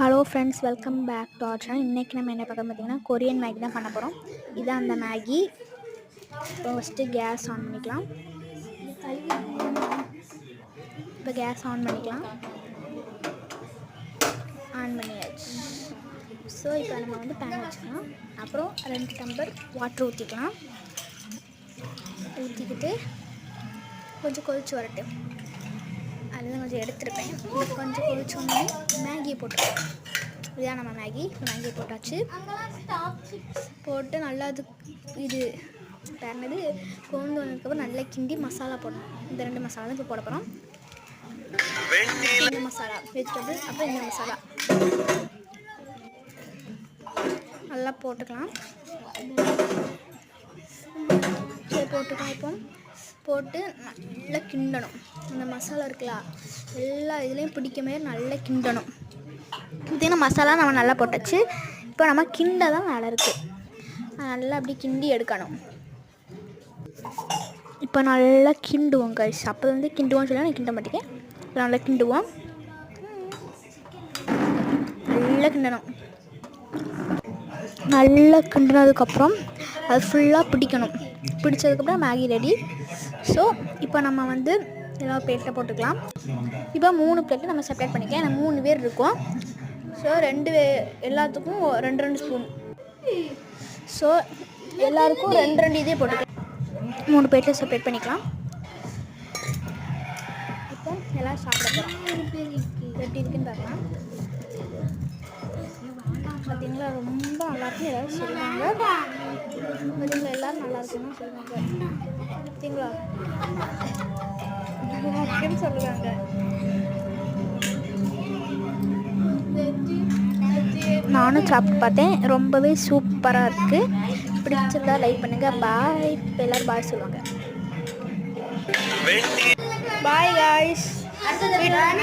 Hello friends, welcome back to our channel. இன்றைக்கி நம்ம என்ன பார்க்க பார்த்தீங்கன்னா கொரியன் மேகி தான் பண்ண போகிறோம். இதுதான் அந்த மேகி. இப்போ ஃபஸ்ட்டு கேஸ் ஆன் பண்ணிக்கலாம். இப்போ கேஸ் ஆன் பண்ணிக்கலாம். ஆன் பண்ணியாச்சு. ஸோ இப்போ நம்ம வந்து பேன் வச்சுக்கலாம். அப்புறம் 2 டம்ளர் வாட்டர் ஊற்றிக்கலாம். ஊற்றிக்கிட்டு கொஞ்சம் கொதிச்சு வரட்டு. அதெல்லாம் கொஞ்சம் எடுத்துருப்பேன். கொஞ்சம் கொதிச்சோன்னே மேகியை போட்டுருக்கேன். இதுதான் நம்ம மேகியை போட்டாச்சு. போட்டு நல்லா இது பேர்னது கொண்டு வந்ததுக்கப்புறம் நல்லா கிண்டி மசாலா போடணும். இந்த 2 மசாலா தான் இப்போ போட போகிறோம். இந்த மசாலா வெஜிடபிள், அப்புறம் இந்த மசாலா நல்லா போட்டுக்கலாம். சரி, போட்டுக்கலாம். இப்போ போட்டு நல்லா கிண்டணும். இந்த மசாலா இருக்குல்ல, எல்லா இதுலேயும் பிடிக்க மாதிரி நல்லா கிண்டணும். பார்த்திங்கன்னா மசாலா நம்ம நல்லா போட்டாச்சு. இப்போ நம்ம கிண்ட தான் வேலை இருக்குது. நல்லா அப்படி கிண்டி எடுக்கணும். இப்போ நல்லா கிண்டுவோம் கைஸ். அப்போ வந்து கிண்டுவோம்னு சொல்லி நான் கிண்ட மாட்டேங்க. நல்லா கிண்டுவோம். நல்லா கிண்டணும். நல்லா கிண்டினதுக்கப்புறம் அது ஃபுல்லாக பிடிக்கணும். பிடிச்சதுக்கப்புறம் மேகி ரெடி. ஸோ இப்போ நம்ம வந்து எல்லாம் பிளேட்டில் போட்டுக்கலாம். இப்போ 3 பிளேட்டு நம்ம செப்பரேட் பண்ணிக்கலாம். ஏன்னா 3 பேர் இருக்கோம். ஸோ எல்லாத்துக்கும் 2 ஸ்பூன். ஸோ எல்லாருக்கும் 2 இதே போட்டுக்கலாம். 3 பிளேட்டில் செப்பரேட் பண்ணிக்கலாம். இப்போ எல்லாம் சாப்பிட போகிறோம். எப்படி இருக்குன்னு பார்க்கலாம். பார்த்தீங்களா, ரொம்ப நல்லாயிருக்கும். எல்லோரும் சொல்லுவாங்க. பார்த்தீங்களா, எல்லோரும் நல்லா இருக்குன்னு சொல்லுவாங்க. பார்த்தீங்களா, நல்லா இருக்குன்னு சொல்லுவாங்க. நானும் சாப்பிட்டு பார்த்தேன். ரொம்பவே சூப்பராக இருக்குது. பிடிச்சிருந்தா லைக் பண்ணுங்கள். பாய். இப்போ எல்லோரும் பாய் சொல்லுவாங்க. Bye guys.